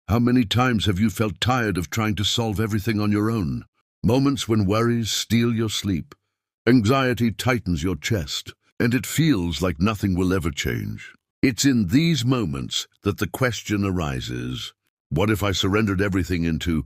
How many times have you felt tired of trying to solve everything on your own? Moments when worries steal your sleep, anxiety tightens your chest, and it feels like nothing will ever change. It's in these moments that the question arises, what if I surrendered everything into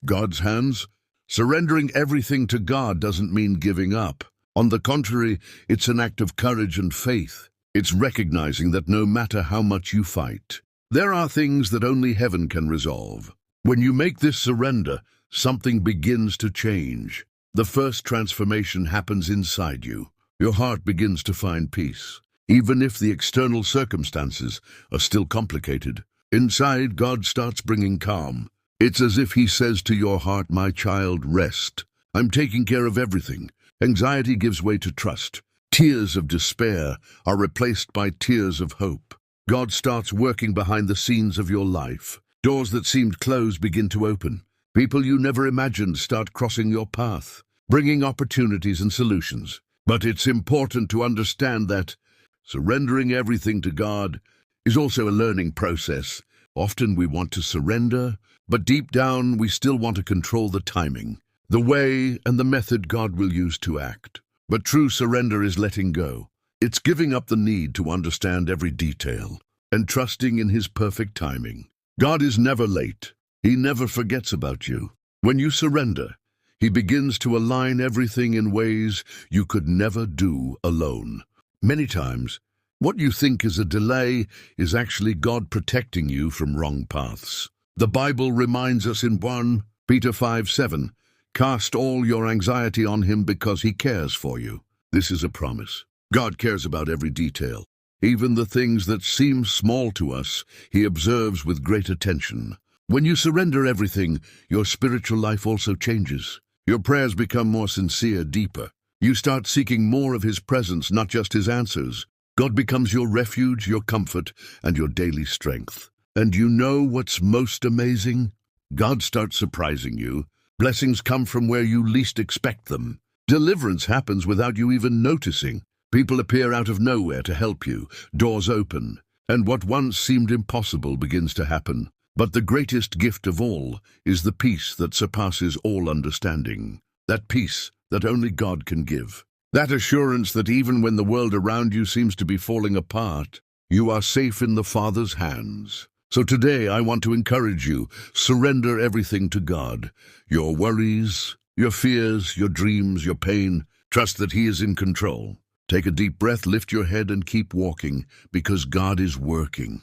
God's hands? Surrendering everything to God doesn't mean giving up. On the contrary, it's an act of courage and faith. It's recognizing that no matter how much you fight, there are things that only heaven can resolve. When you make this surrender, something begins to change. The first transformation happens inside you. Your heart begins to find peace. Even if the external circumstances are still complicated, inside God starts bringing calm. It's as if he says to your heart, my child, rest. I'm taking care of everything. Anxiety gives way to trust. Tears of despair are replaced by tears of hope. God starts working behind the scenes of your life. Doors that seemed closed begin to open. People you never imagined start crossing your path, bringing opportunities and solutions. But it's important to understand that surrendering everything to God is also a learning process. Often we want to surrender, but deep down we still want to control the timing, the way and the method God will use to act. But true surrender is letting go. It's giving up the need to understand every detail and trusting in his perfect timing. God is never late. He never forgets about you. When you surrender, he begins to align everything in ways you could never do alone. Many times, what you think is a delay is actually God protecting you from wrong paths. The Bible reminds us in 1 Peter 5:7, cast all your anxiety on him because he cares for you. This is a promise. God cares about every detail. Even the things that seem small to us, he observes with great attention. When you surrender everything, your spiritual life also changes. Your prayers become more sincere, deeper. You start seeking more of his presence, not just his answers. God becomes your refuge, your comfort, and your daily strength. And you know what's most amazing? God starts surprising you. Blessings come from where you least expect them. Deliverance happens without you even noticing. People appear out of nowhere to help you. Doors open, and what once seemed impossible begins to happen. But the greatest gift of all is the peace that surpasses all understanding. That peace that only God can give. That assurance that even when the world around you seems to be falling apart, you are safe in the Father's hands. So today I want to encourage you, surrender everything to God. Your worries, your fears, your dreams, your pain. Trust that he is in control. Take a deep breath, lift your head and keep walking, because God is working.